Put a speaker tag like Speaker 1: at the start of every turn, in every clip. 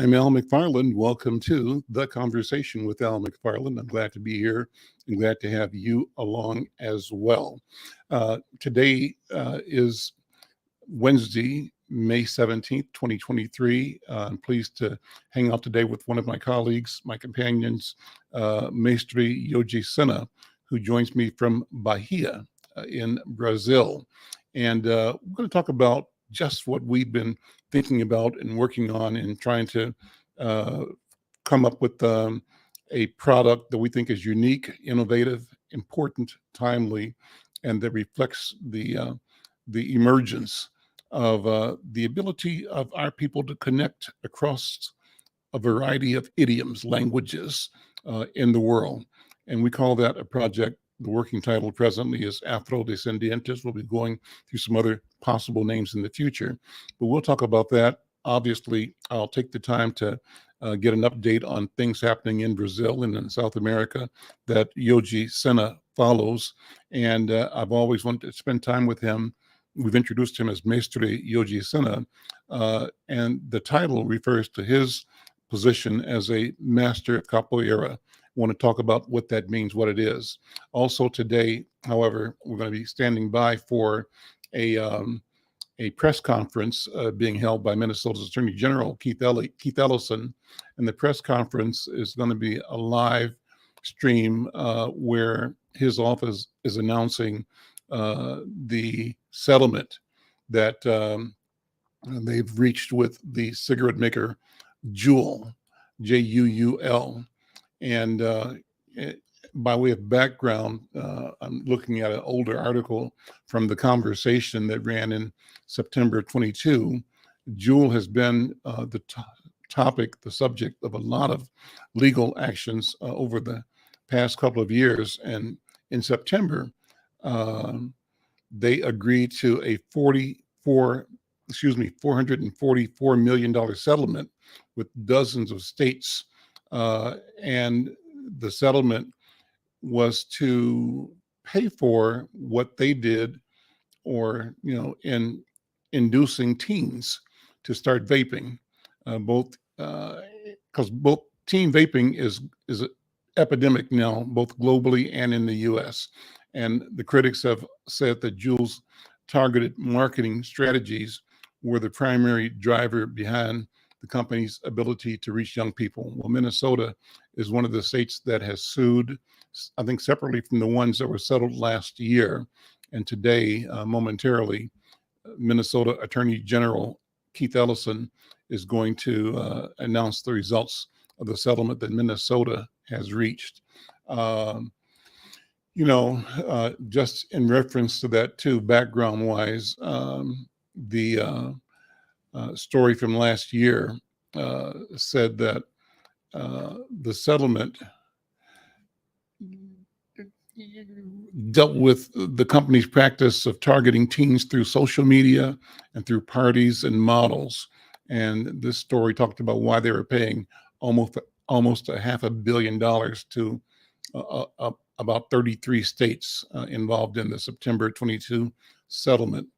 Speaker 1: I'm Al McFarlane. Welcome to The Conversation with Al McFarlane. I'm glad to be here and glad to have you along as well. Today is Wednesday, May 17th, 2023. I'm pleased to hang out today with one of my colleagues, my companions, Maestri Yoji Senna, who joins me from Bahia in Brazil. And we're going to talk about just what we've been thinking about and working on and trying to come up with a product that we think is unique, innovative, important, timely, and that reflects the emergence of the ability of our people to connect across a variety of idioms, languages in the world. And we call that a project. The working title presently is Afrodescendientes. We'll be going through some other possible names in the future, but we'll talk about that. Obviously, I'll take the time to get an update on things happening in Brazil and in South America that Yoji Senna follows. And I've always wanted to spend time with him. We've introduced him as Maestri Yoji Senna, and the title refers to his position as a master of capoeira. I want to talk about what that means, what it is. Also today, however, we're going to be standing by for a press conference being held by Minnesota's Attorney General, Keith Ellison. And the press conference is going to be a live stream where his office is announcing the settlement that they've reached with the cigarette maker Juul, Juul. And by way of background, I'm looking at an older article from The Conversation that ran in September 22. Juul has been the topic, the subject of a lot of legal actions over the past couple of years. And in September, they agreed to a $444 million settlement with dozens of states. And the settlement was to pay for what they did, or in inducing teens to start vaping, both because both teen vaping is an epidemic now, both globally and in the U.S. And the critics have said that Juul's targeted marketing strategies were the primary driver behind the company's ability to reach young people. Well, Minnesota is one of the states that has sued, I think separately from the ones that were settled last year. And today, momentarily, Minnesota Attorney General Keith Ellison is going to announce the results of the settlement that Minnesota has reached. Just in reference to that too, background-wise, the story from last year said that the settlement dealt with the company's practice of targeting teens through social media and through parties and models. And this story talked about why they were paying almost $500 million to about 33 states involved in the September 22 settlement.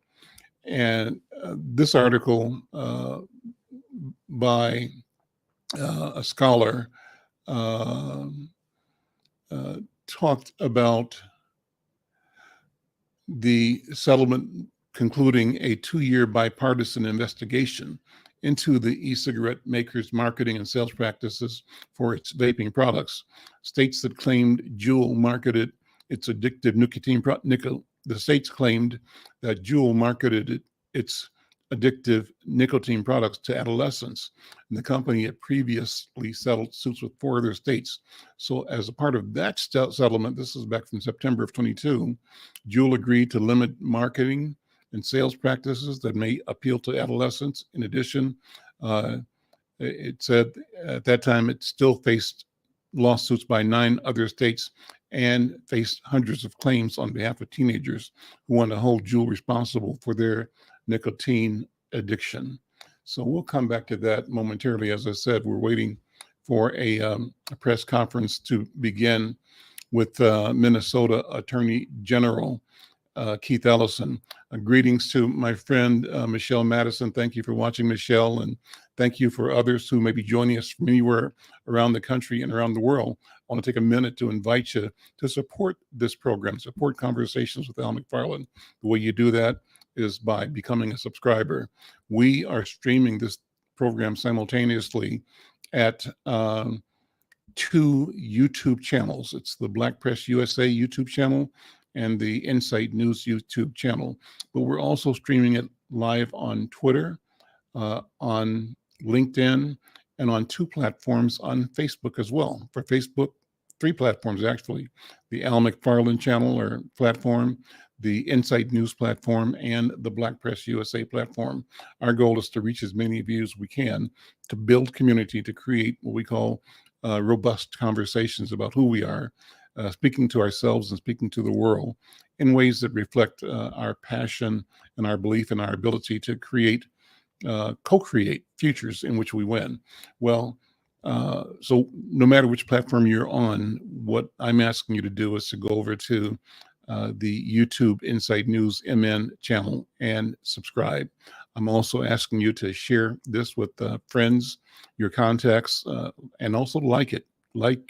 Speaker 1: And this article by a scholar talked about the settlement concluding a 2-year bipartisan investigation into the e-cigarette makers' marketing and sales practices for its vaping products. States that claimed Juul marketed its addictive the states claimed that Juul marketed its addictive nicotine products to adolescents, and the company had previously settled suits with 4 other states. So as a part of that settlement, this is back from September of 22, Juul agreed to limit marketing and sales practices that may appeal to adolescents. In addition, it said at that time it still faced lawsuits by 9 other states and faced hundreds of claims on behalf of teenagers who want to hold Juul responsible for their nicotine addiction. So we'll come back to that momentarily. As I said, we're waiting for a press conference to begin with Minnesota Attorney General Keith Ellison. Greetings to my friend Michelle Madison. Thank you for watching, Michelle, and thank you for others who may be joining us from anywhere around the country and around the world. I want to take a minute to invite you to support this program, support Conversations with Al McFarlane. The way you do that is by becoming a subscriber. We are streaming this program simultaneously at two YouTube channels. It's the Black Press USA YouTube channel and the Insight News YouTube channel. But we're also streaming it live on Twitter, on LinkedIn, and on two platforms on Facebook as well. For Facebook, three platforms actually: the Al McFarlane channel or platform, the Insight News platform, and the Black Press USA platform. Our goal is to reach as many of you as we can, to build community, to create what we call robust conversations about who we are, speaking to ourselves and speaking to the world in ways that reflect our passion and our belief in our ability to create, co-create futures in which we win. Well, so no matter which platform you're on, what I'm asking you to do is to go over to the YouTube Insight News MN channel and subscribe. I'm also asking you to share this with friends, your contacts, and also like,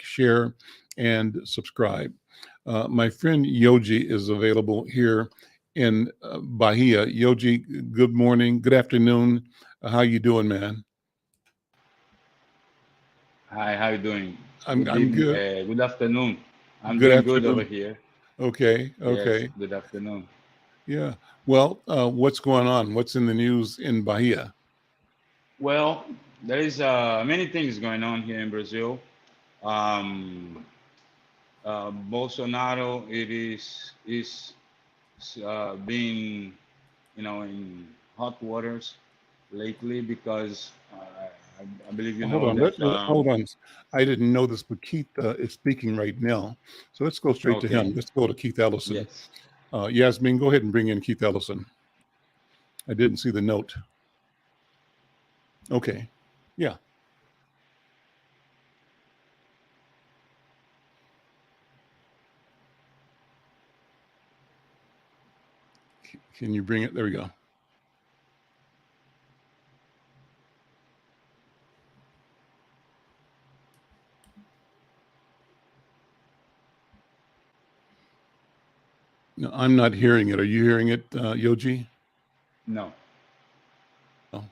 Speaker 1: share, and subscribe. My friend Yoji is available here in Bahia. Yoji, good morning, good afternoon. How you doing, man?
Speaker 2: Hi, how you doing? Good
Speaker 1: I'm
Speaker 2: evening,
Speaker 1: good.
Speaker 2: good afternoon. I'm
Speaker 1: Good
Speaker 2: doing good over
Speaker 1: afternoon.
Speaker 2: here.
Speaker 1: Okay,
Speaker 2: Yes,
Speaker 1: okay.
Speaker 2: good afternoon.
Speaker 1: Yeah. Well, what's going on? What's in the news in Bahia?
Speaker 2: Well, there is many things going on here in Brazil. Um, Bolsonaro is being in hot waters lately because I believe you
Speaker 1: Hold
Speaker 2: know
Speaker 1: on.
Speaker 2: that.
Speaker 1: Hold on. I didn't know this, but Keith is speaking right now. So let's go straight to
Speaker 2: Okay.
Speaker 1: him. Let's go to Keith Ellison.
Speaker 2: Yes.
Speaker 1: Yasmin, go ahead and bring in Keith Ellison. I didn't see the note. Okay. Yeah. Can you bring it? There we go. No, I'm not hearing it. Are you hearing it, Yoji?
Speaker 2: No.
Speaker 1: No.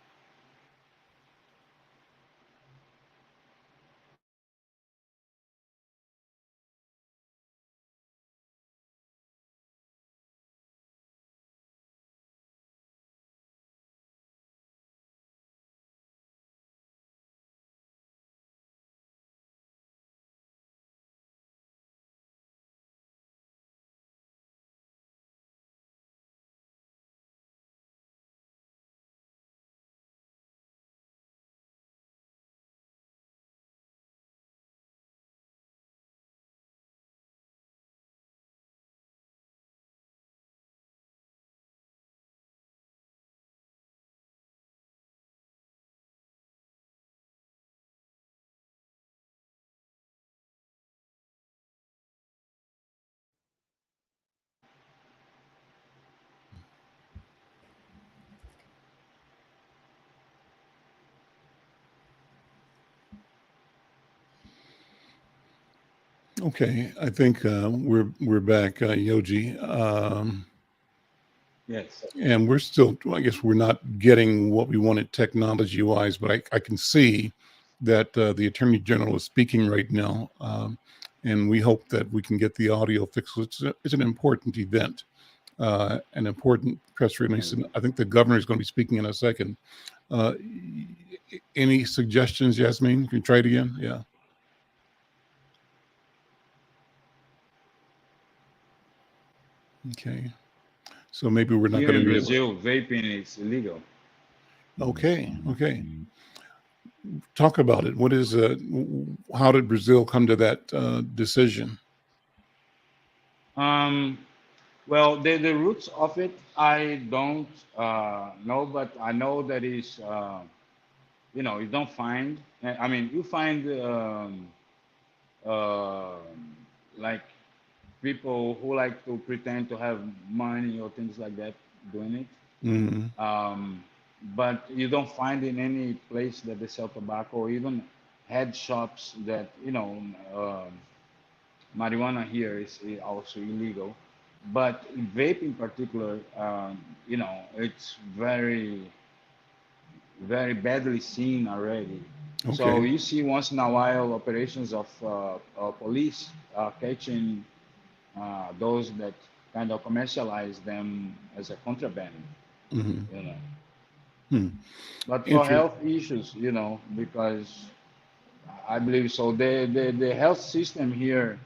Speaker 1: Okay. I think we're back, Yoji.
Speaker 2: Yes.
Speaker 1: And we're still, I guess we're not getting what we wanted technology wise, but I can see that the Attorney General is speaking right now. And we hope that we can get the audio fixed. It's an important event, an important press release. And I think the governor is going to be speaking in a second. Uh, any suggestions, Yasmin? Can you try it again? Yeah. Okay. So maybe we're not
Speaker 2: Here
Speaker 1: going to
Speaker 2: in
Speaker 1: be able.
Speaker 2: Brazil, vaping is illegal.
Speaker 1: Okay. Okay. Talk about it. What is how did Brazil come to that decision?
Speaker 2: Um, well, the roots of it, I don't know, but I know that is, you don't find. I mean, you find uh, like people who like to pretend to have money or things like that doing it.
Speaker 1: Mm-hmm.
Speaker 2: But you don't find in any place that they sell tobacco, or even head shops that, marijuana here is also illegal. But vape in particular, it's very, very badly seen already. So
Speaker 1: Okay.
Speaker 2: you see once in a while operations of police catching those that kind of commercialize them as a contraband,
Speaker 1: Mm-hmm.
Speaker 2: you know.
Speaker 1: Hmm.
Speaker 2: But for
Speaker 1: Interest.
Speaker 2: health issues, because I believe so, the health system here,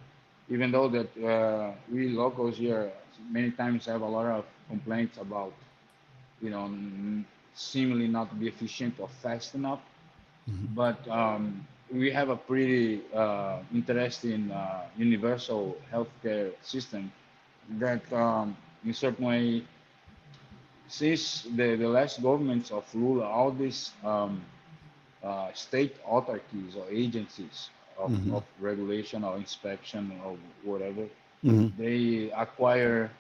Speaker 2: even though that we locals here many times have a lot of complaints about, seemingly not be efficient or fast enough,
Speaker 1: Mm-hmm.
Speaker 2: but we have a pretty interesting universal healthcare system that, in certain way, since the last governments of rule, all these state authorities or agencies
Speaker 1: Mm-hmm.
Speaker 2: of regulation or inspection or whatever,
Speaker 1: Mm-hmm.
Speaker 2: they acquire,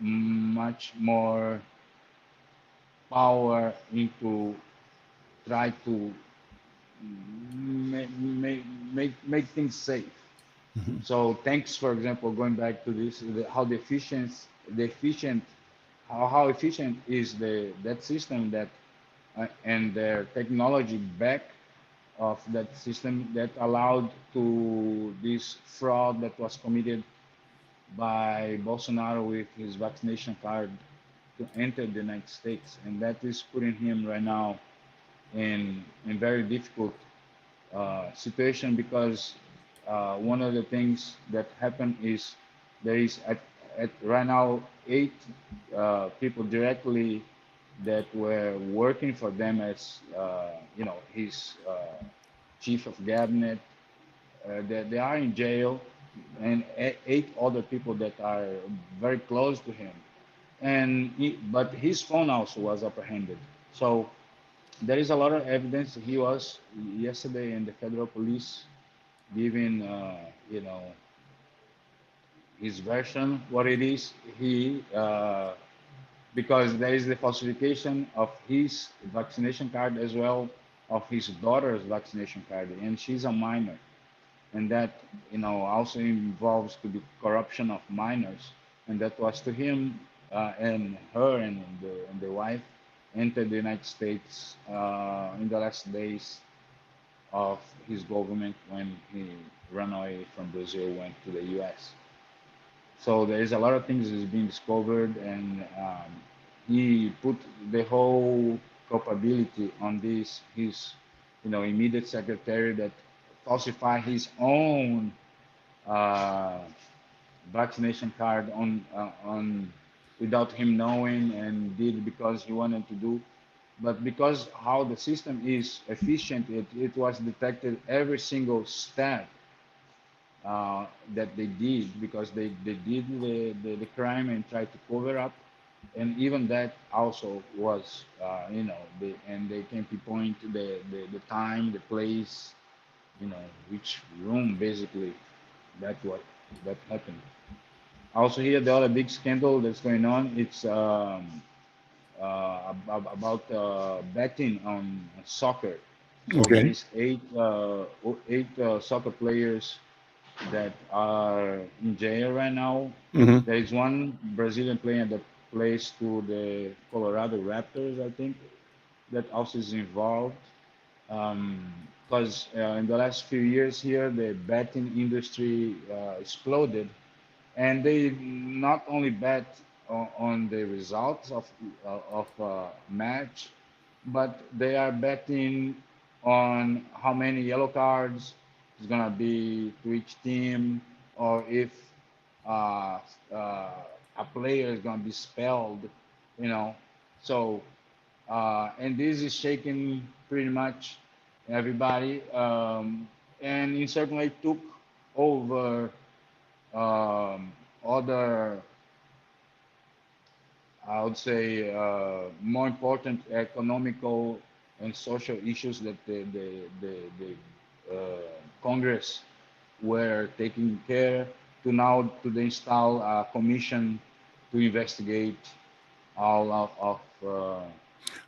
Speaker 2: much more power into try to make things safe.
Speaker 1: Mm-hmm.
Speaker 2: So thanks, for example, going back to this, how the efficient, how efficient is that system that and their technology back of that system that allowed to this fraud that was committed by Bolsonaro with his vaccination card to enter the United States, and that is putting him right now in very difficult situation because one of the things that happened is there is at right now 8 people directly that were working for them as his chief of cabinet. They are in jail, and 8 other people that are very close to him. But his phone also was apprehended. So there is a lot of evidence. He was yesterday in the federal police giving, his version what it is. Because there is the falsification of his vaccination card as well of his daughter's vaccination card, and she's a minor, and that also involves to the corruption of minors, and that was to him and her and the wife entered the United States in the last days of his government when he ran away from Brazil, went to the U.S. So there is a lot of things that's being discovered, and he put the whole culpability on this his immediate secretary that falsified his own uh, vaccination card on without him knowing, and did because he wanted to do. But because how the system is efficient, it was detected every single step that they did, because they did the crime and tried to cover up, and even that also was and they can pinpoint the time, the place, which room basically what that happened. Also here, the other big scandal that's going on, it's about betting on soccer. So there
Speaker 1: Okay.
Speaker 2: is eight soccer players that are in jail right now.
Speaker 1: Mm-hmm.
Speaker 2: There is one Brazilian player that plays to the Colorado Raptors, I think, that also is involved. Because in the last few years here, the betting industry exploded, and they not only bet on the results of match, but they are betting on how many yellow cards is gonna be to each team, or if uh, uh, a player is gonna be expelled, you know. So and this is shaking pretty much everybody, and it certainly took over other, I would say, more important economical and social issues that the Congress were taking care. to install a commission to investigate all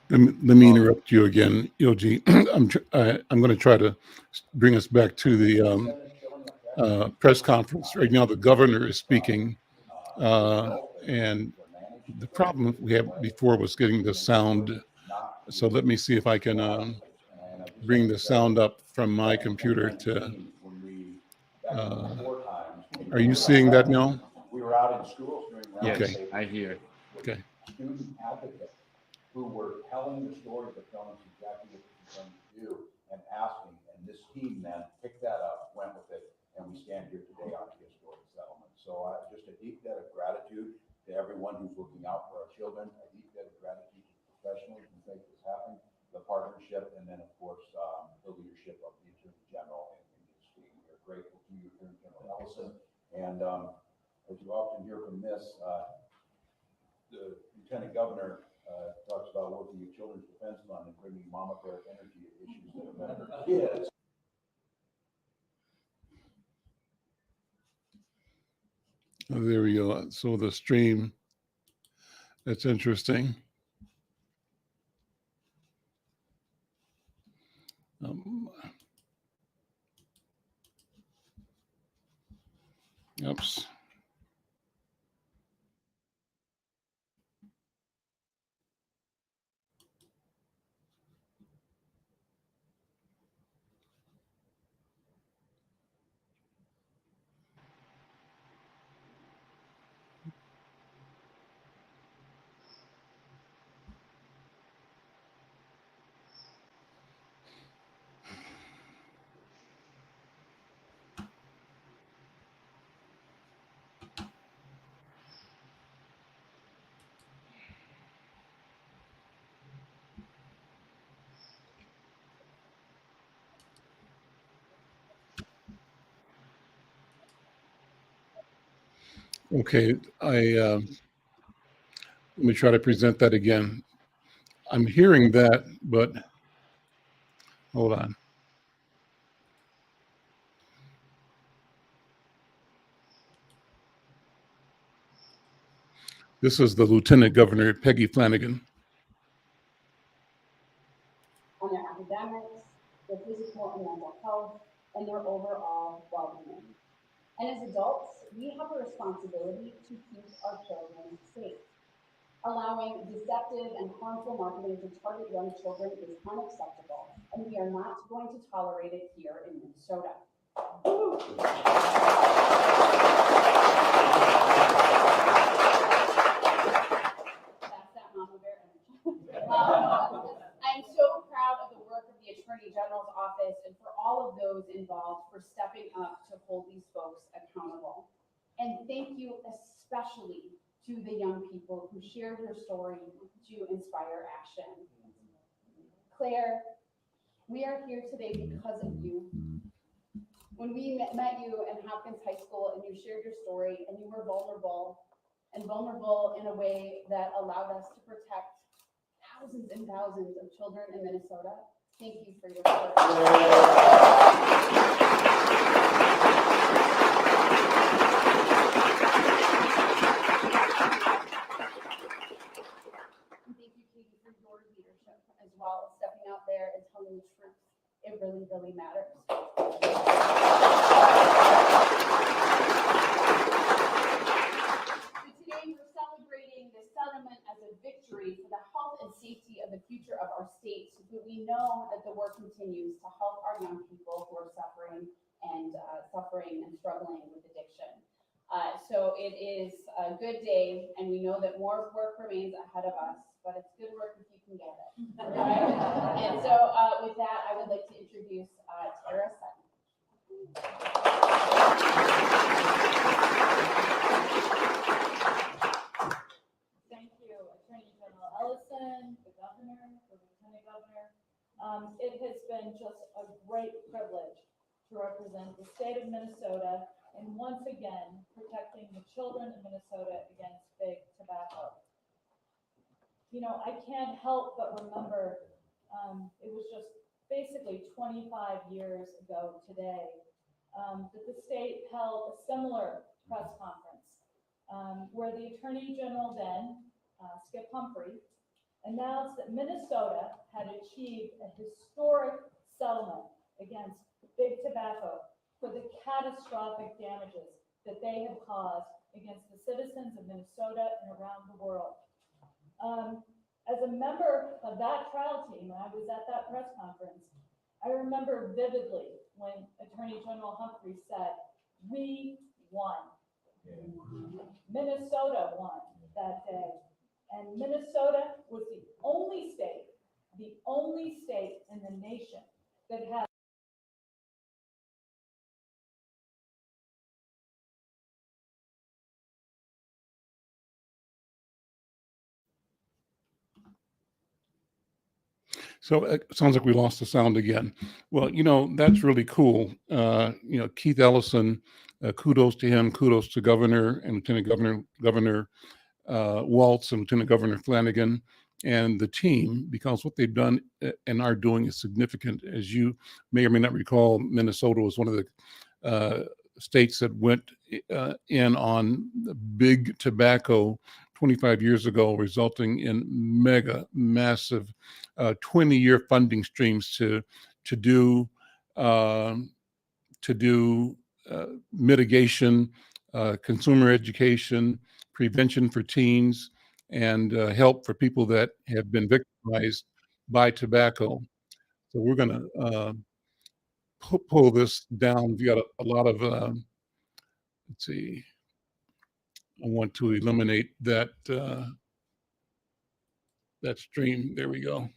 Speaker 1: Let me
Speaker 2: of
Speaker 1: interrupt you again, Yoji. I'm going to try to bring us back to the press conference. Right now, the governor is speaking, and the problem we had before was getting the sound. So let me see if I can bring the sound up from my computer to. Uh, are you seeing that now?
Speaker 2: yes,
Speaker 1: Okay.
Speaker 2: I hear.
Speaker 1: Okay. Oh, there we go. So the stream, that's interesting. Oops. Okay, let me try to present that again. I'm hearing that, but hold on. This is the Lieutenant Governor, Peggy Flanagan.
Speaker 3: On their academics, their physical and mental health, and their overall well-being. And as adults, we have a responsibility to keep our children safe. Allowing deceptive and harmful marketing to target young children is unacceptable, and we are not going to tolerate it here in Minnesota. That's that mama bear energy. I'm so proud of the work of the Attorney General's office and for all of those involved for stepping up to hold these folks accountable. And thank you especially to the young people who shared your story to inspire action. Claire, we are here today because of you. When we met you in Hopkins High School and you shared your story and you were vulnerable in a way that allowed us to protect thousands and thousands of children in Minnesota. Thank you for your support. Thank you, Katie, for your leadership as well, stepping out there and telling the truth. It really, really matters. This settlement as a victory for the health and safety of the future of our state, but we know that the work continues to help our young people who are suffering and struggling with addiction. So it is a good day, and we know that more work remains ahead of us, but it's good work if you can get it. Right? And so with that, I would like to introduce Tara Sutton.
Speaker 4: Ellison, the governor, the lieutenant governor. It has been just a great privilege to represent the state of Minnesota and once again protecting the children of Minnesota against big tobacco. You know, I can't help but remember it was just basically 25 years ago today that the state held a similar press conference, where the Attorney General then, Skip Humphrey, announced that Minnesota had achieved a historic settlement against big tobacco for the catastrophic damages that they have caused against the citizens of Minnesota and around the world. As a member of that trial team, when I was at that press conference, I remember vividly when Attorney General Humphrey said, "We won." Minnesota won that day. And Minnesota was the only state in the nation that had
Speaker 1: So it sounds like we lost the sound again. Well, that's really cool. Keith Ellison, kudos to him, kudos to Governor and Governor Waltz and Lieutenant Governor Flanagan and the team, because what they've done and are doing is significant. As you may or may not recall, Minnesota was one of the states that went in on big tobacco 25 years ago, resulting in massive 20-year funding streams to do mitigation, consumer education, prevention for teens, and help for people that have been victimized by tobacco. So we're going to pull this down. We got a lot of, let's see, I want to eliminate that stream. There we go.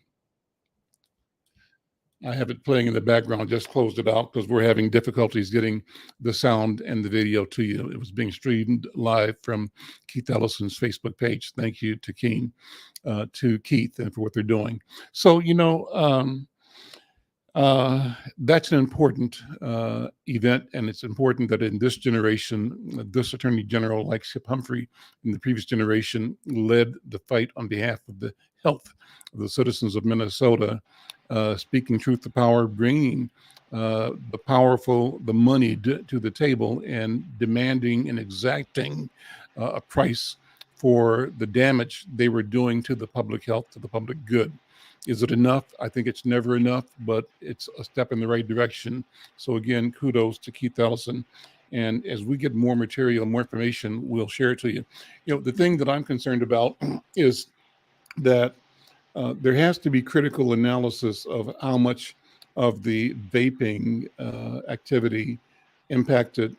Speaker 1: I have it playing in the background, just closed it out because we're having difficulties getting the sound and the video to you. It was being streamed live from Keith Ellison's Facebook page. Thank you to Keith and for what they're doing. So, that's an important event, and it's important that in this generation, this Attorney General, like Skip Humphrey in the previous generation, led the fight on behalf of the health of the citizens of Minnesota, speaking truth to power, bringing the powerful, the money to the table, and demanding and exacting a price for the damage they were doing to the public health, to the public good. Is it enough? I think it's never enough, but it's a step in the right direction. So again, kudos to Keith Ellison. And as we get more material, more information, we'll share it to you. The thing that I'm concerned about is that there has to be critical analysis of how much of the vaping activity impacted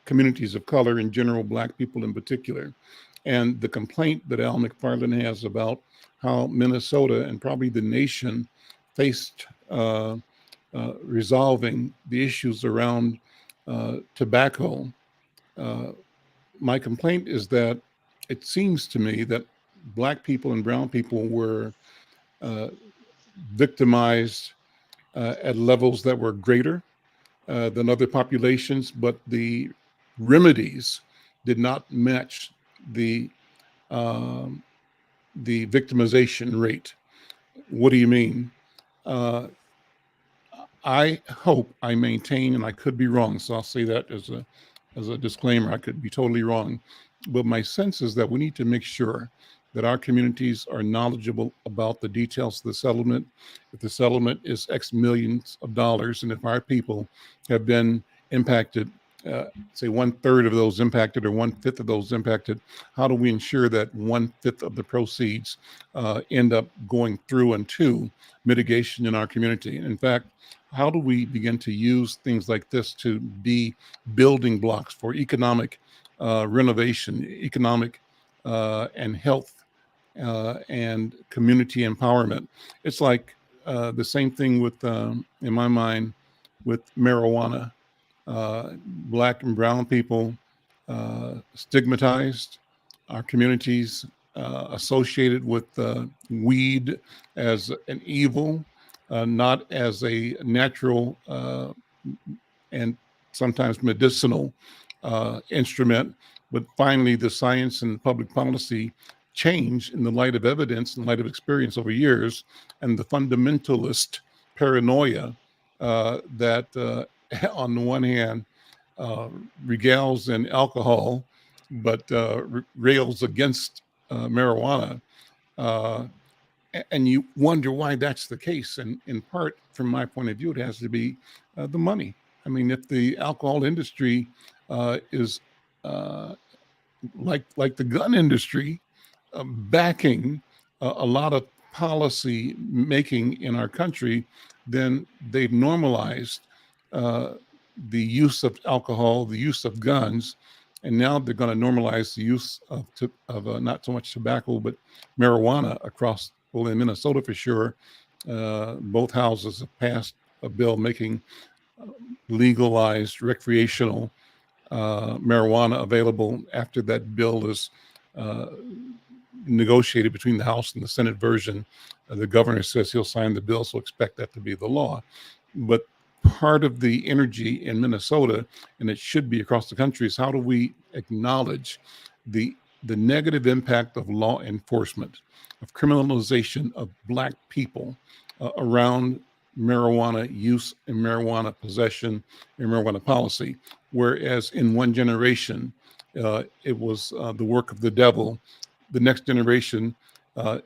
Speaker 1: communities of color in general, Black people in particular. And the complaint that Al McFarlane has about how Minnesota and probably the nation faced resolving the issues around tobacco. My complaint is that it seems to me that Black people and brown people were victimized at levels that were greater than other populations, but the remedies did not match the victimization rate. What do you mean? I hope I maintain, and I could be wrong, so I'll say that as a disclaimer. I could be totally wrong, but my sense is that we need to make sure that our communities are knowledgeable about the details of the settlement. If the settlement is X millions of dollars, and if our people have been impacted, say 1/3 of those impacted or 1/5 of those impacted, how do we ensure that 1/5 of the proceeds end up going through and to mitigation in our community? And in fact, how do we begin to use things like this to be building blocks for economic renovation, economic and health and community empowerment? It's like the same thing with, in my mind, with marijuana. Black and brown people stigmatized, our communities associated with weed as an evil, not as a natural and sometimes medicinal instrument. But finally, the science and public policy changed in the light of evidence, in light of experience over years, and the fundamentalist paranoia that on the one hand regales in alcohol, but rails against marijuana. And you wonder why that's the case. And in part, from my point of view, it has to be the money. I mean, if the alcohol industry is like the gun industry, backing a lot of policy making in our country, then they've normalized uh, the use of alcohol, the use of guns, and now they're going to normalize the use of not so much tobacco but marijuana across, well, in Minnesota for sure. Both houses have passed a bill making legalized recreational marijuana available after that bill is uh, negotiated between the House and the Senate version. The governor says he'll sign the bill, so expect that to be the law. But part of the energy in Minnesota, and it should be across the country, is how do we acknowledge the negative impact of law enforcement, of criminalization of Black people around marijuana use and marijuana possession and marijuana policy. Whereas in one generation, it was the work of the devil. The next generation,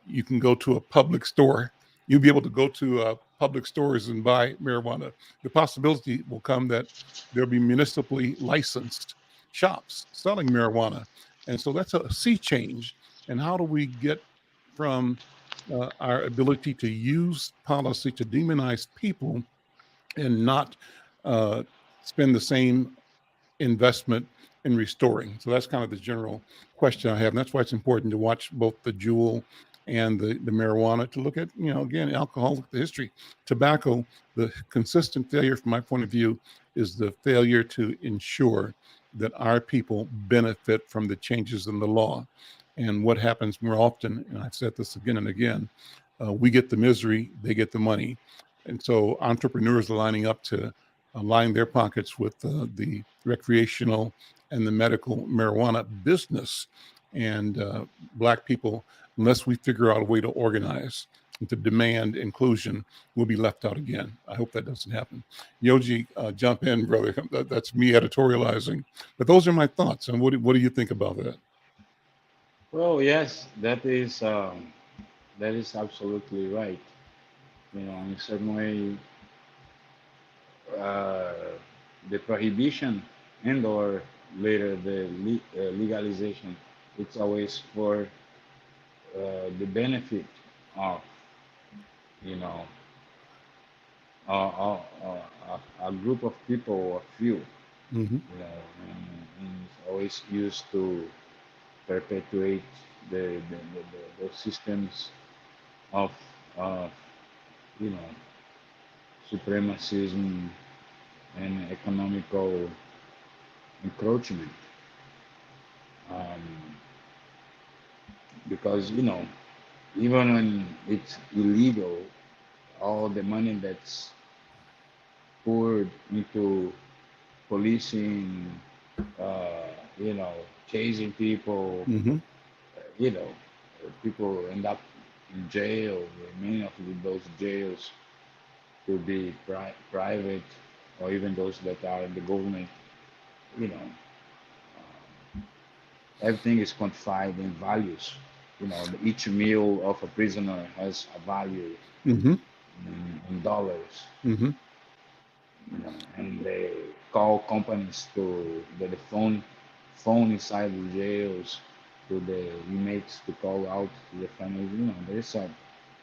Speaker 1: you can go to a public store. You'll be able to go to public stores and buy marijuana. The possibility will come that there'll be municipally licensed shops selling marijuana. And so that's a sea change. And how do we get from our ability to use policy to demonize people and not spend the same investment in restoring? So that's kind of the general question I have. And that's why it's important to watch both the jewel and the marijuana, to look at, again, alcohol, the history, tobacco. The consistent failure from my point of view is the failure to ensure that our people benefit from the changes in the law. And what happens more often, and I've said this again and again, we get the misery, they get the money. And so entrepreneurs are lining up to line their pockets with the recreational and the medical marijuana business. And Black people, unless we figure out a way to organize and to demand inclusion, will be left out again. I hope that doesn't happen. Yoji, jump in, brother. That's me editorializing. But those are my thoughts. And what do you think about that?
Speaker 2: Well, yes, that is absolutely right. In a certain way, uh, the prohibition and or later the legalization, it's always for the benefit of, you know, a group of people or few,
Speaker 1: Mm-hmm.
Speaker 2: and it's always used to perpetuate the systems of, of you know, supremacism and economical encroachment. Um, because, even when it's illegal, all the money that's poured into policing, uh, you know, chasing people,
Speaker 1: Mm-hmm.
Speaker 2: you know, people end up in jail. Many of those jails could be private, or even those that are in the government. You know, everything is confined in values. Each meal of a prisoner has a value
Speaker 1: Mm-hmm.
Speaker 2: in dollars.
Speaker 1: Mm-hmm.
Speaker 2: And they call companies to the phone inside the jails to the inmates to call out to the families. There's a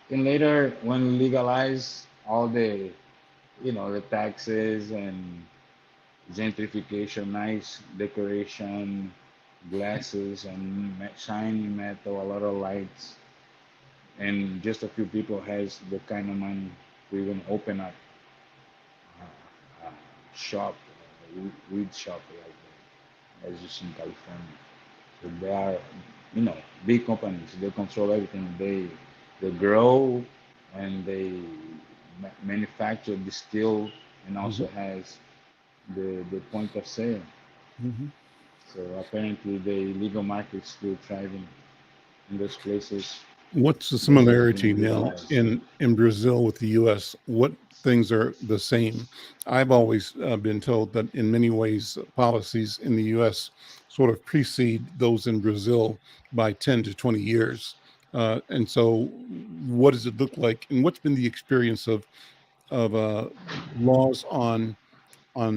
Speaker 2: and later when legalize all the taxes and gentrification, nice decoration, glasses and shiny metal, a lot of lights, and just a few people has the kind of money to even open up a shop, weed shop like that, as you see in California. So they are, big companies. They control everything. They grow and they manufacture, distill, and also has the point of sale.
Speaker 1: Mm-hmm.
Speaker 2: So apparently the illegal market is still thriving in those places
Speaker 1: What's the
Speaker 2: that has
Speaker 1: similarity
Speaker 2: been
Speaker 1: now
Speaker 2: legalized.
Speaker 1: in Brazil with the U.S.? What things are the same. I've always been told that in many ways, policies in the U.S. sort of precede those in Brazil by 10 to 20 years. And so, what does it look like, and what's been the experience of laws on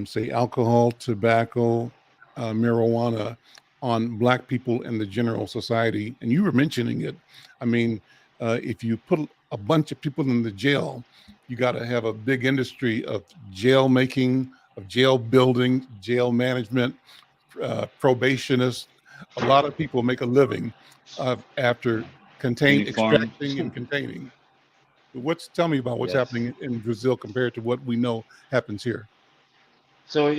Speaker 1: say alcohol, tobacco, marijuana on Black people and the general society? And you were mentioning it. I mean, if you put a bunch of people in the jail, you got to have a big industry of jail making, of jail building, jail management, probationists. A lot of people make a living after
Speaker 2: Uniform.
Speaker 1: extracting and containing. Tell me about what's
Speaker 2: Yes.
Speaker 1: happening in Brazil compared to what we know happens here.
Speaker 2: So it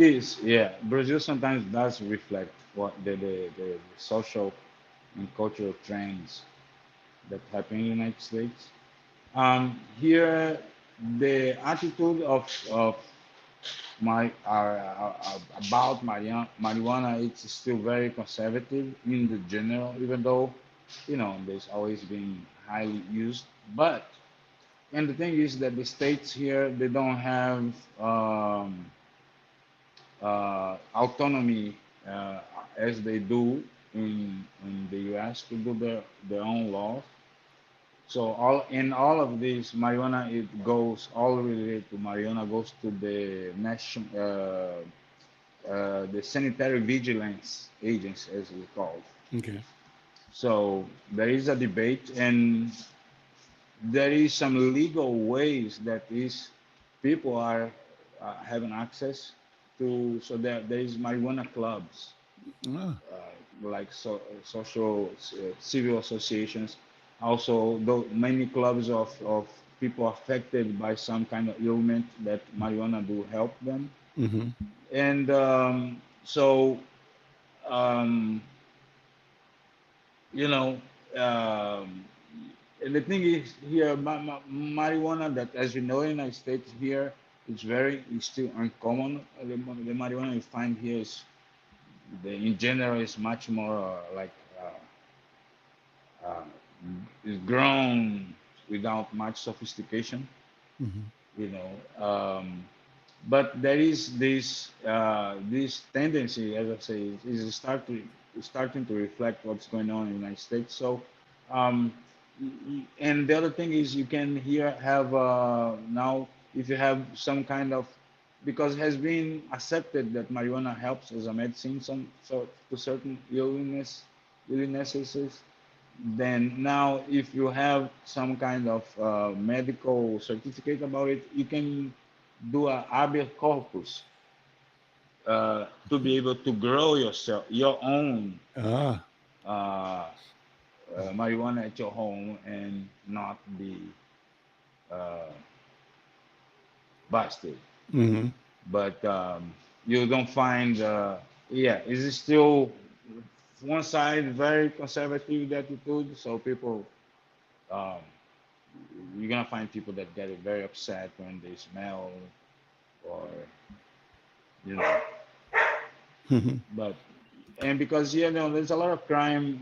Speaker 2: is, yeah. Brazil sometimes does reflect what the social and cultural trends that happen in the United States. Here, the attitude of about marijuana, it's still very conservative in the general, even though, there's always been highly used. But, and the thing is that the states here, they don't have autonomy as they do in the US to do their own laws. So all of this marijuana, it goes all related to marijuana goes to the national the sanitary vigilance agency, as we call it.
Speaker 1: Okay.
Speaker 2: So there is a debate, and there is some legal ways that is people are having access to. So there is marijuana clubs,
Speaker 1: Ah,
Speaker 2: like social civil associations. Also, though many clubs of people affected by some kind of ailment that marijuana do help them.
Speaker 1: mm-hmm.
Speaker 2: And so, um, you know, um, and the thing is here, marijuana that, as you know, in the United States here, it's still uncommon. The marijuana you find here is, in general, is much more uh, is grown without much sophistication,
Speaker 1: Mm-hmm.
Speaker 2: you know. But there is this tendency, as I say, starting to reflect what's going on in the United States. So, um, and the other thing is you can here have now, if you have some kind of, because it has been accepted that marijuana helps as a medicine some so to certain illnesses, then now if you have some kind of medical certificate about it, you can do a habeas corpus to be able to grow your own
Speaker 1: Ah,
Speaker 2: uh, marijuana at your home and not be uh, busted.
Speaker 1: mm-hmm.
Speaker 2: But you don't find, yeah, it's still one side very conservative attitude. So people, um, you're gonna find people that get very upset when they smell, or you know,
Speaker 1: Mm-hmm.
Speaker 2: but and because there's a lot of crime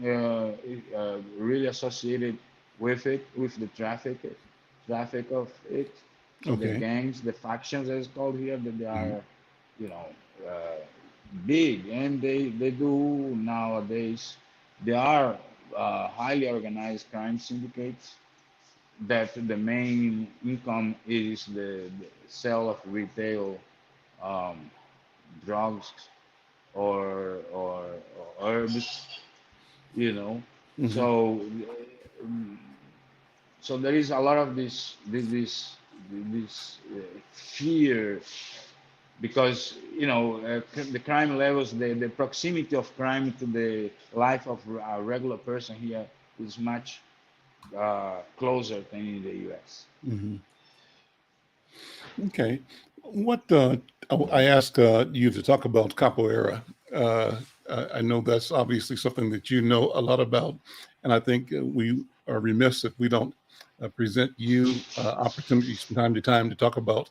Speaker 2: really associated with it, with the traffic of it. So the
Speaker 1: Okay.
Speaker 2: gangs, the factions, as it's called here, that they
Speaker 1: Mm-hmm.
Speaker 2: are, you know, uh, big, and they do nowadays. They are highly organized crime syndicates that the main income is the sale of retail um, drugs or herbs, you know.
Speaker 1: Mm-hmm.
Speaker 2: So um, so there is a lot of this fear, because the crime levels, the proximity of crime to the life of a regular person here is much closer than in the US.
Speaker 1: Mm-hmm. Okay. What I asked you to talk about capoeira. Uh, I know that's obviously something that you know a lot about, and I think we are remiss if we don't present you opportunities from time to time to talk about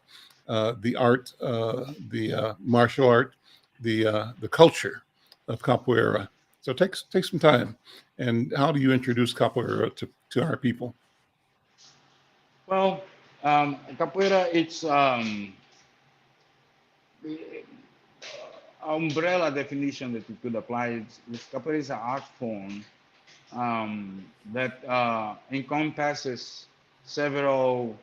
Speaker 1: the art, the martial art, the culture of capoeira. So take some time. And how do you introduce capoeira to our people?
Speaker 2: Well, Capoeira, it's umbrella definition that you could apply. Capoeira is an art form that encompasses several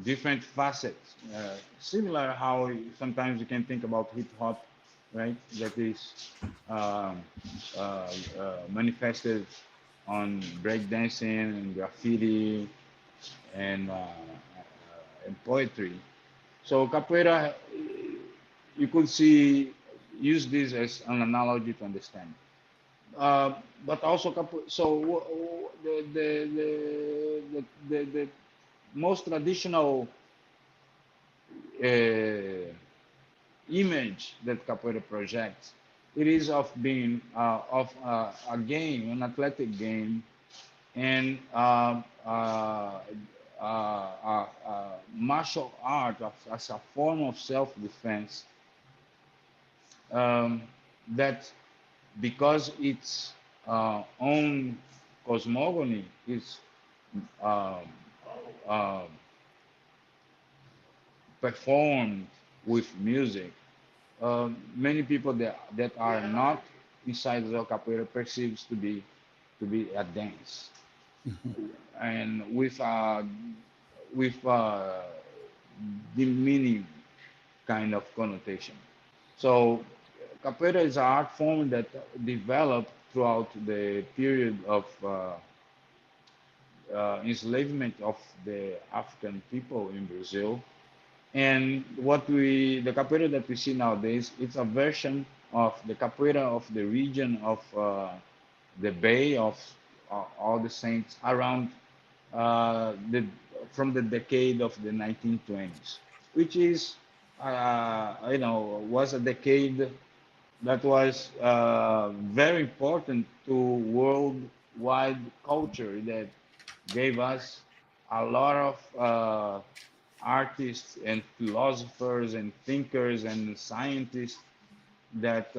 Speaker 2: different facets. Similar how sometimes you can think about hip hop, right? That is um, manifested on breakdancing and graffiti and poetry. So capoeira, you could see use this as an analogy to understand. But also, so the most traditional uh, image that capoeira projects, it is of being of a game, an athletic game, and martial art as a form of self-defense um, that because its own cosmogony is um, uh, performed with music, many people that are not inside the capoeira perceives to be a dance,
Speaker 1: Mhm.
Speaker 2: and with demeaning kind of connotation. So capoeira is an art form that developed throughout the period of enslavement of the African people in Brazil. And the capoeira that we see nowadays, it's a version of the capoeira of the region of the Bay of all the Saints around the from the decade of the 1920s, which is was a decade that was very important to worldwide culture that gave us a lot of artists and philosophers and thinkers and scientists that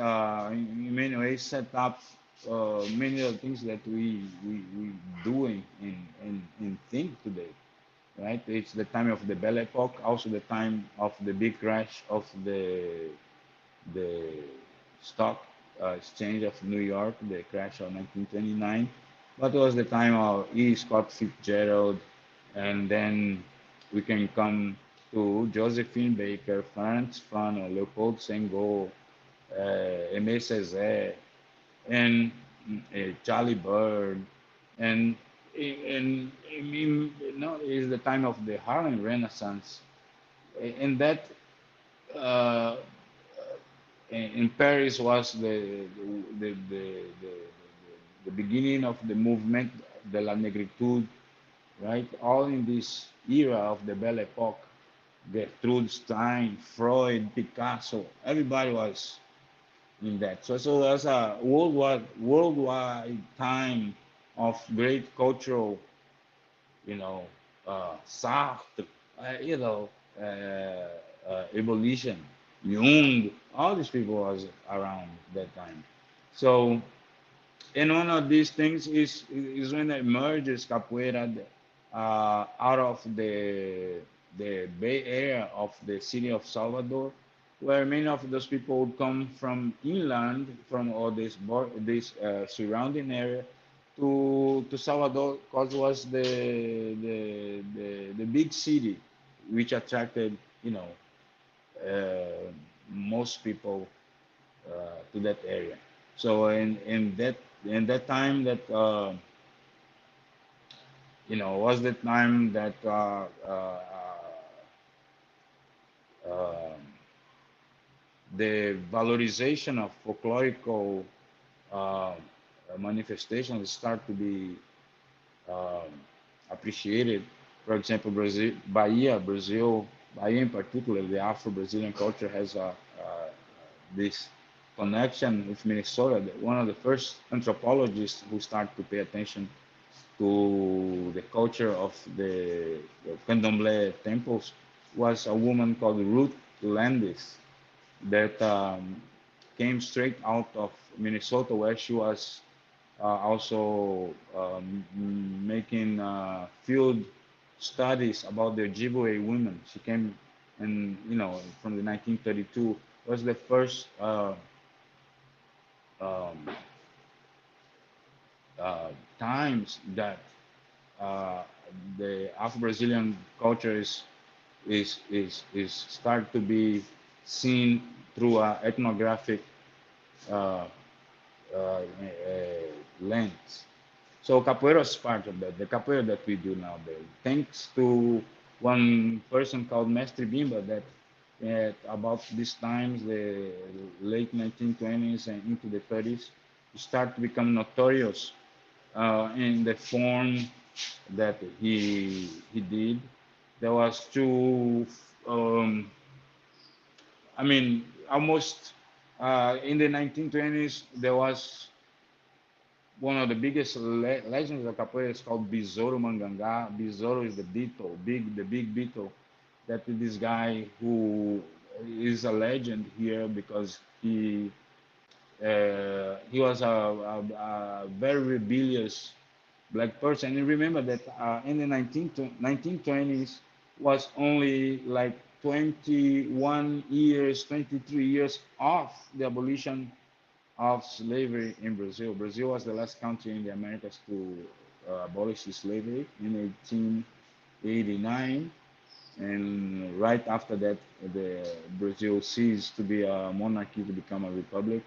Speaker 2: in many ways set up many of the things that we do in think today, right? It's the time of the Belle Epoque, also the time of the big crash of the stock exchange of New York, the crash of 1929. But it was the time of E. Scott Fitzgerald, and then we can come to Josephine Baker, Franz Fanon, Leopold Senghor, Aimé Césaire, and Charlie Bird, and is the time of the Harlem Renaissance, and that uh, in Paris was the beginning of the movement de la Negritude, right? All in this era of the Belle Epoque, Gertrude Stein, Freud, Picasso, everybody was in that. So it was a worldwide time of great cultural, Sartre, you know, evolution, Jung, all these people was around that time. So, and one of these things is when it emerges capoeira out of the Bay Area of the city of Salvador, where many of those people would come from inland, from all this surrounding area, to Salvador, because it was the big city, which attracted most people to that area. So in that time that was the time that uh, the valorization of folklorical uh, manifestations start to be um, appreciated. For example, Bahia in particular, the Afro-Brazilian culture has this connection with Minnesota. One of the first anthropologists who started to pay attention to the culture of the Candomblé temples was a woman called Ruth Landis that came straight out of Minnesota, where she was also making field studies about the Ojibwe women. She came, and from the 1932 was the first um, times that uh, the Afro-Brazilian culture is start to be seen through a ethnographic uh, lens. So capoeira is part of that. The capoeira that we do nowadays, thanks to one person called Mestre Bimba, that at about these times, the late 1920s and into the 30s, start to become notorious in the form that he did. There was two, I mean, almost in the 1920s, there was one of the biggest legends of capoeira is called Besouro Mangangá. Besouro is the beetle, the big beetle. That this guy who is a legend here because he was a very rebellious black person. And remember that in the 1920s was only like 21 years, 23 years off the abolition of slavery in Brazil. Brazil was the last country in the Americas to abolish slavery in 1889. And right after that, the Brazil ceased to be a monarchy to become a republic.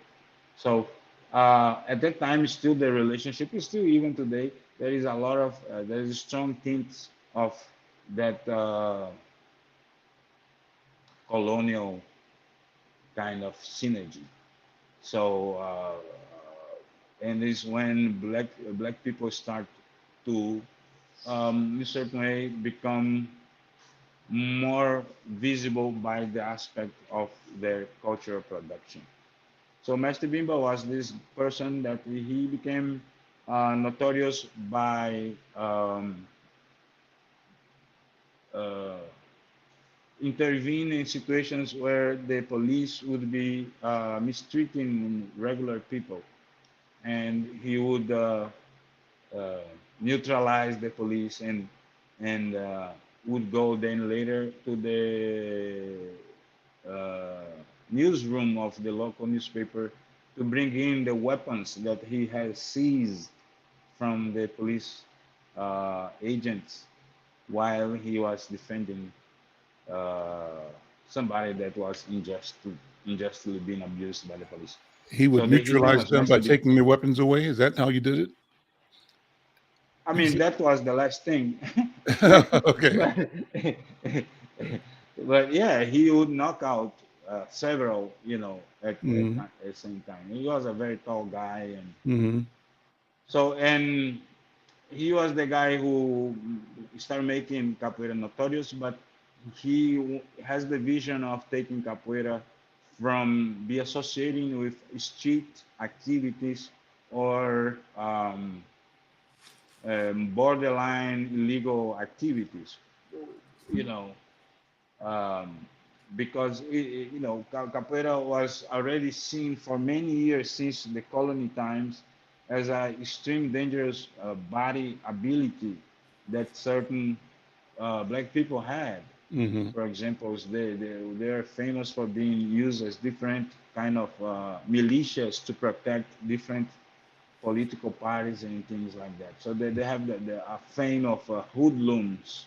Speaker 2: So at that time, still the relationship is still even today. There is a lot of there is strong tints of that colonial kind of synergy. So and is when black people start to in a certain way become more visible by the aspect of their cultural production. So Master Bimba was this person that he became notorious by uh, intervening in situations where the police would be mistreating regular people, and he would uh, neutralize the police and would go then later to the newsroom of the local newspaper to bring in the weapons that he has seized from the police agents while he was defending uh, somebody that was unjustly being abused by the police.
Speaker 1: He would
Speaker 2: So his name
Speaker 1: neutralize
Speaker 2: was
Speaker 1: them by
Speaker 2: Master B.
Speaker 1: taking their weapons away. Is that how you did it?
Speaker 2: I mean, that was the last thing.
Speaker 1: Okay.
Speaker 2: but, but yeah, he would knock out several,
Speaker 1: Hmm.
Speaker 2: at the same time. He was a very tall guy, and
Speaker 1: Hmm.
Speaker 2: so and he was the guy who started making capoeira notorious. But he has the vision of taking capoeira from be associating with street activities or borderline illegal activities, you know, um, because capoeira was already seen for many years since the colony times as a extreme dangerous body ability that certain black people had.
Speaker 1: Hmm.
Speaker 2: For example, they are famous for being used as different kind of militias to protect different political parties and things like that. So they have the fame of hoodlums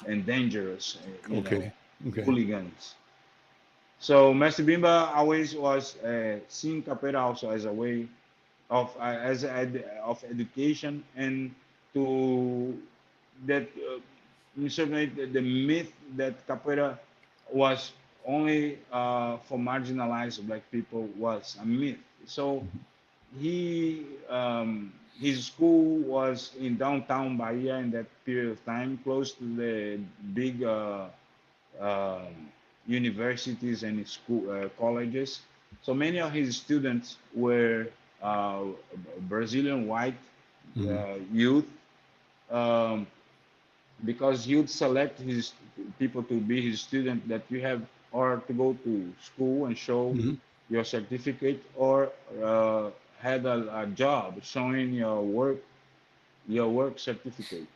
Speaker 2: and dangerous,
Speaker 1: Okay. Okay.
Speaker 2: hooligans. So Master Bimba always was seeing capoeira also as a way of of education and to that certainly the myth that capoeira was only for marginalized black people was a myth. So his school was in downtown Bahia in that period of time, close to the big um, universities and school colleges. So many of his students were uh, Brazilian white
Speaker 1: Hmm.
Speaker 2: youth, um, because he would select his people to be his student, that you have or to go to school and show
Speaker 1: Hmm.
Speaker 2: your certificate, or had a job showing your work certificate.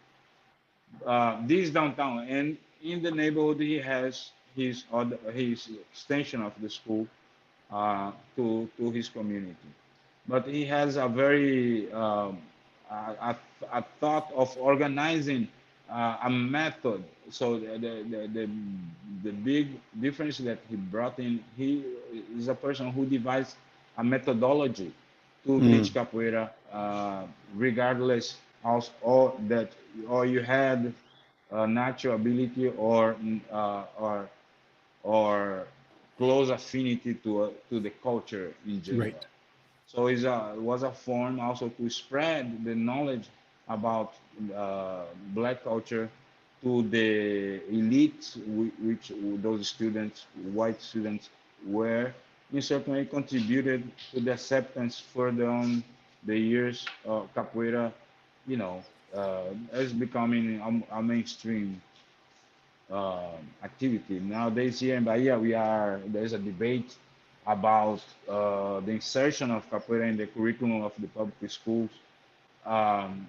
Speaker 2: this downtown, and in the neighborhood he has his extension of the school to his community. But he has a very a thought of organizing a method. So the big difference that he brought in, he is a person who devised a methodology to teach capoeira, regardless of all that, or you had natural ability or close affinity to the culture in general.
Speaker 1: Right.
Speaker 2: So it was a form also to spread the knowledge about black culture to the elites, which those students, white students, were in certain way contributed to the acceptance further on the years of capoeira, you know, as becoming a mainstream activity. Nowadays here in Bahia, there's a debate about the insertion of capoeira in the curriculum of the public schools. Um,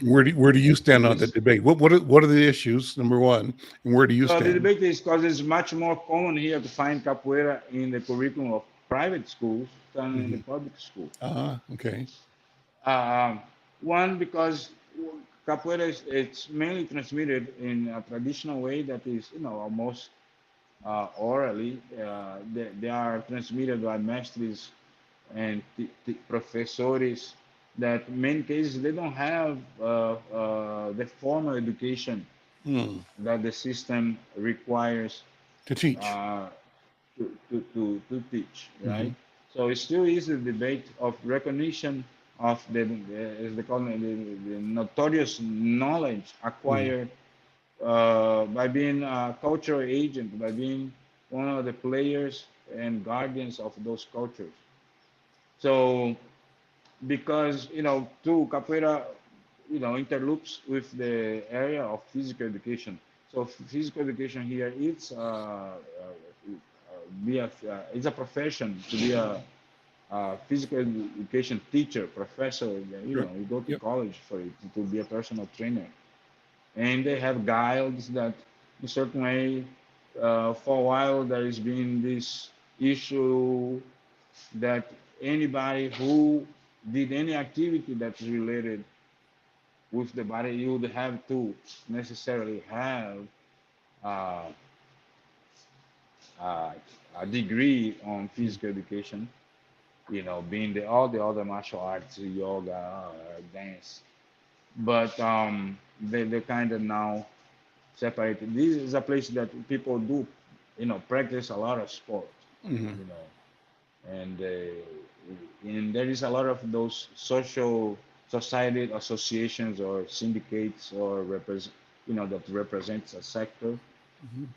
Speaker 1: Where do you stand on that
Speaker 2: this,
Speaker 1: debate? What are the issues, number one, and where do you
Speaker 2: well, the
Speaker 1: stand?
Speaker 2: debate is because it's much more common here to find capoeira in the curriculum of private schools than in the
Speaker 1: Hmm.
Speaker 2: public school.
Speaker 1: Okay.
Speaker 2: Um, one, because capoeira it's mainly transmitted in a traditional way that is, almost orally. They are transmitted by maestros and professors that in many cases they don't have the formal education that the system requires
Speaker 1: To teach.
Speaker 2: uh, to teach,
Speaker 1: Hmm.
Speaker 2: right? So it still is a debate of recognition of as they call it, the notorious knowledge
Speaker 1: Hmm.
Speaker 2: acquired by being a cultural agent, by being one of the players and guardians of those cultures. So because too, capoeira interloops with the area of physical education. So physical education here it's a profession to be a physical education teacher, professor.
Speaker 1: Sure.
Speaker 2: You go to
Speaker 1: Yep.
Speaker 2: college for it to be a personal trainer, and they have guides that in certain way. For a while there has been this issue that anybody who did any activity that's related with the body, you would have to necessarily have uh, uh, a degree on
Speaker 1: Mm.
Speaker 2: physical education, being all the other martial arts, yoga, dance. But they kind of now separated. This is a place that people do, practice a lot of sport,
Speaker 1: Mhm.
Speaker 2: you know, and there is a lot of those social society associations or syndicates or that represents a sector.
Speaker 1: Mhm.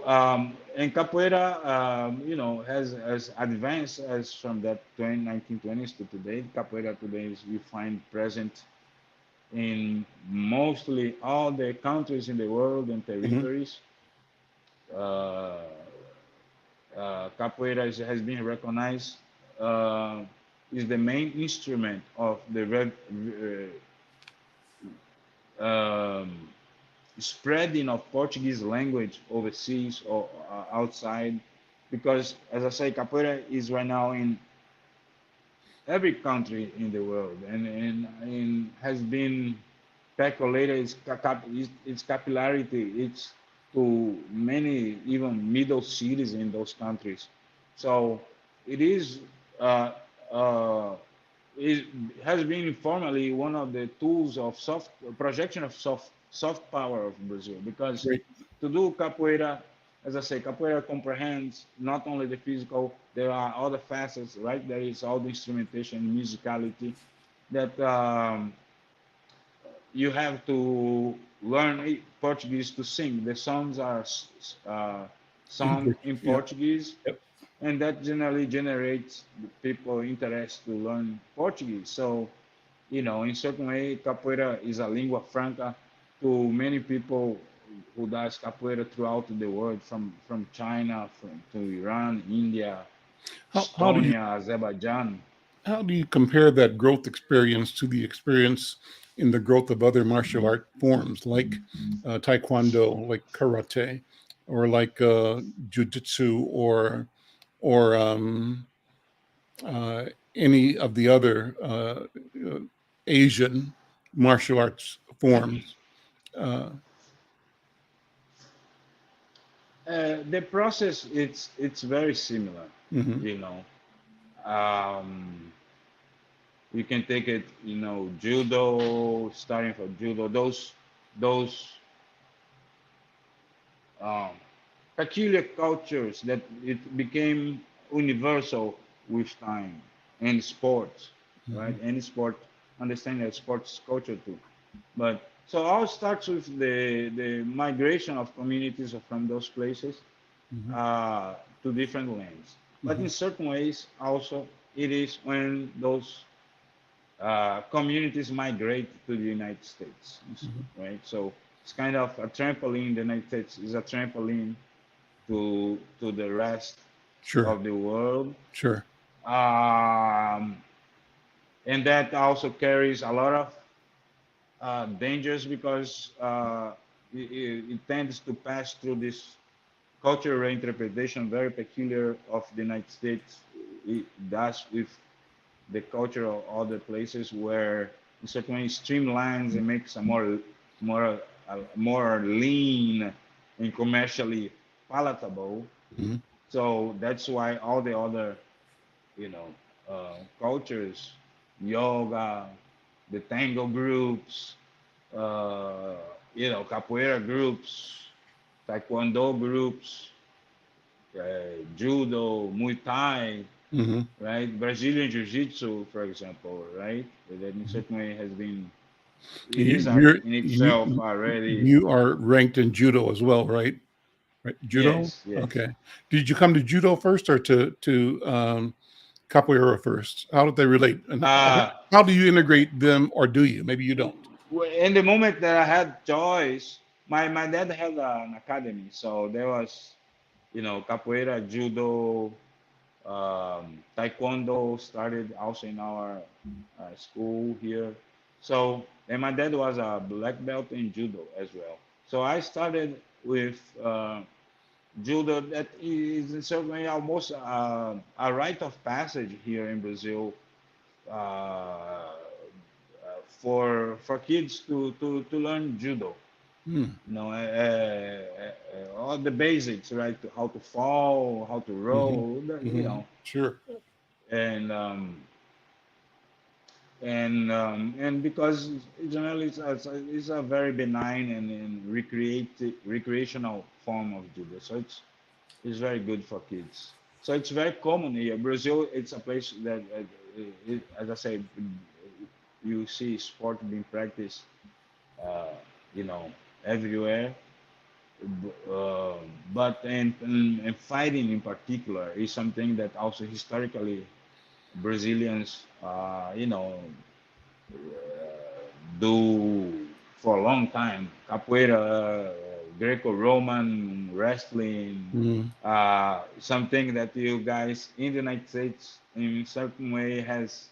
Speaker 2: Um, and capoeira, has advanced as from that 1920s to today. Capoeira today is you find present in mostly all the countries in the world and
Speaker 1: Mhm.
Speaker 2: territories. Uh, Capoeira has been recognized uh, is the main instrument of the spreading of Portuguese language overseas or outside. Because, as I say, capoeira is right now in every country in the world and has been percolated its capillarity, it's to many even middle cities in those countries. So it is uh, uh, it has been formally one of the tools of soft projection of soft power of Brazil, because
Speaker 1: Great.
Speaker 2: to do capoeira, as I say, capoeira comprehends not only the physical, there are other facets, right? There is all the instrumentation, musicality that you have to learn Portuguese to sing. The songs are sung in
Speaker 1: Yeah.
Speaker 2: Portuguese,
Speaker 1: Yep.
Speaker 2: and that generally generates people interest to learn Portuguese. So, in certain way, capoeira is a lingua franca to many people who does capoeira throughout the world, from China, to Iran, India,
Speaker 1: How do you
Speaker 2: Estonia, Azerbaijan.
Speaker 1: how do you compare that growth experience to the experience in the growth of other martial art forms like taekwondo, like karate, or like jujitsu, or uh, any of the other Asian martial arts forms? Uh,
Speaker 2: The process, it's very similar,
Speaker 1: mhm,
Speaker 2: you know. You can take it, judo, starting from judo, those um, peculiar cultures that it became universal with time, and sports, right?
Speaker 1: mhm,
Speaker 2: Any sport, understand that sports culture too. But so all starts with the migration of communities from those places
Speaker 1: mhm,
Speaker 2: uh, to different lands. But in
Speaker 1: mhm,
Speaker 2: certain ways, also, it is when those communities migrate to the United States,
Speaker 1: mhm.
Speaker 2: right? So it's kind of a trampoline. The United States is a trampoline to the rest
Speaker 1: Sure,
Speaker 2: of the world,
Speaker 1: sure.
Speaker 2: um, and that also carries a lot of dangers because it tends to pass through this cultural reinterpretation, very peculiar of the United States. It does with the culture of other places where in certain way streamlines and makes a more lean and commercially palatable.
Speaker 1: Mhm,
Speaker 2: So that's why all the other you know cultures, yoga, the tango groups, uh, capoeira groups, taekwondo groups, judo, muay thai,
Speaker 1: mhm,
Speaker 2: right? Brazilian Jiu-Jitsu, for example, right? That in
Speaker 1: mhm.
Speaker 2: certain way has been, it
Speaker 1: You,
Speaker 2: is
Speaker 1: you're
Speaker 2: in itself
Speaker 1: you
Speaker 2: already.
Speaker 1: you are ranked in judo as well, right? Right, judo.
Speaker 2: Yes, yes.
Speaker 1: Okay. Did you come to judo first or to capoeira first? How did they relate, and
Speaker 2: Uh,
Speaker 1: how do you integrate them, or do you? Maybe you don't.
Speaker 2: in the moment that I had choice, my dad had an academy, so there was, capoeira, judo, taekwondo started also in our school here. So, and my dad was a black belt in judo as well. So I started with judo. That is in certain way almost a rite of passage here in Brazil for kids to learn judo.
Speaker 1: Hmm.
Speaker 2: All the basics, right? How to fall, how to
Speaker 1: Hmm.
Speaker 2: roll,
Speaker 1: Hmm. Sure.
Speaker 2: and and because generally it's a very benign and recreational form of judo, so it's very good for kids. So it's very common here. Brazil, it's a place that, as I say, you see sport being practiced, uh, you know, everywhere. Uh, but and fighting in particular is something that also historically Brazilians, do for a long time. Capoeira, Greco-Roman, wrestling,
Speaker 1: Hmm.
Speaker 2: something that you guys in the United States in certain way has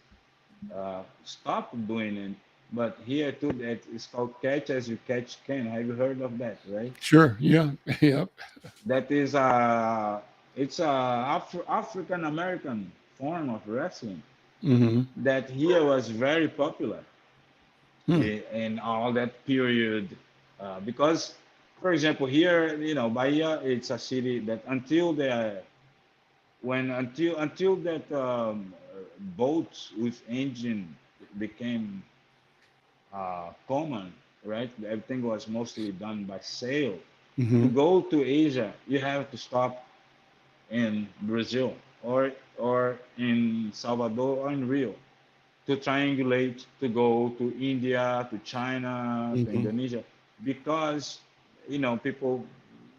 Speaker 2: stopped doing it. But here too, that is called catch as you catch can. Have you heard of that, right?
Speaker 1: Sure. Yeah. Yeah.
Speaker 2: That is it's a African American form of wrestling
Speaker 1: Hmm.
Speaker 2: that here was very popular
Speaker 1: Hmm.
Speaker 2: in all that period because for example here Bahia, it's a city that until that boats with engine became common, right? Everything was mostly done by sail. To
Speaker 1: Hmm.
Speaker 2: go to Asia you have to stop in Brazil or in Salvador or in Rio to triangulate to go to India, to China, to
Speaker 1: Hmm.
Speaker 2: Indonesia, because people,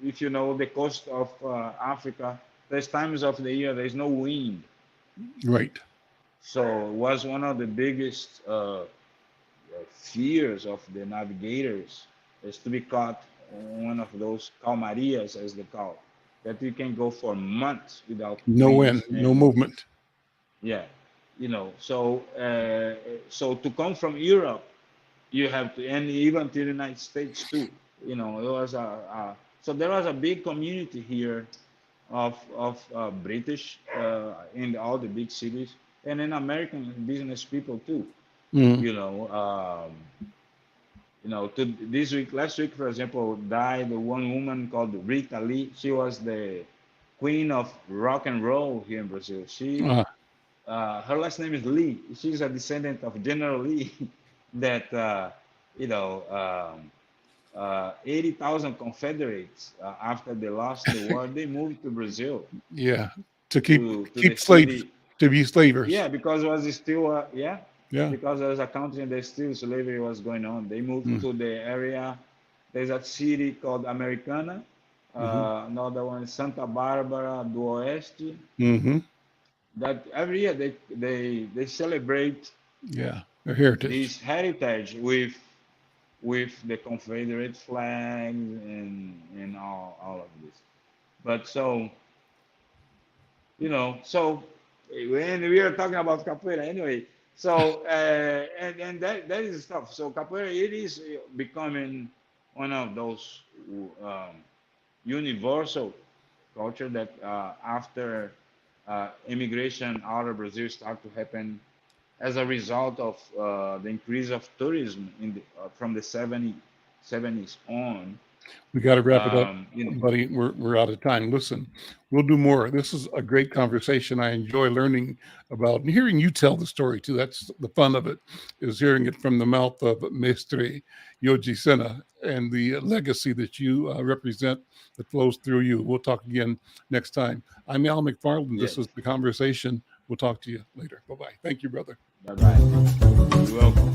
Speaker 2: if you know the coast of Africa, there's times of the year there's no wind,
Speaker 1: Right.
Speaker 2: so it was one of the biggest fears of the navigators is to be caught on one of those calmarias, as they call, that you can go for months without
Speaker 1: No
Speaker 2: winds
Speaker 1: end. No
Speaker 2: and
Speaker 1: movement.
Speaker 2: yeah. So to come from Europe, you have to, and even to the United States too. It was so there was a big community here of British in all the big cities, and then American business people too.
Speaker 1: Mm.
Speaker 2: You know, to this week, last week, for example, died one woman called Rita Lee. She was the queen of rock and roll here in Brazil.
Speaker 1: Uh,
Speaker 2: Her last name is Lee. She's a descendant of General Lee, that you know, 80,000 Confederates, after they lost the war, they moved to Brazil,
Speaker 1: yeah, to
Speaker 2: to the
Speaker 1: keep slaves,
Speaker 2: city.
Speaker 1: to be slavers.
Speaker 2: Yeah, because it was still
Speaker 1: Yeah.
Speaker 2: because there was a country that still slavery was going on. They moved
Speaker 1: Mm.
Speaker 2: to the area. There's a city called Americana.
Speaker 1: Hmm.
Speaker 2: Another one is Santa Bárbara do Oeste.
Speaker 1: Hmm.
Speaker 2: That every year they celebrate
Speaker 1: Yeah, their heritage.
Speaker 2: this heritage with the Confederate flag and all of this. But so so when we are talking about capoeira anyway, so and that is stuff. So capoeira, it is becoming one of those um, universal culture that after immigration out of Brazil start to happen as a result of the increase of tourism from the 70s on.
Speaker 1: We got to wrap it up,
Speaker 2: Um, you know,
Speaker 1: buddy. We're out of time. Listen, we'll do more. This is a great conversation. I enjoy learning about and hearing you tell the story too. That's the fun of it, is hearing it from the mouth of Mestre Yoji Senna and the legacy that you represent that flows through you. We'll talk again next time. I'm Al McFarlane. This
Speaker 2: yes.
Speaker 1: is The Conversation. We'll talk to you later. Bye-bye. Thank you, brother.
Speaker 2: Bye bye. You're welcome.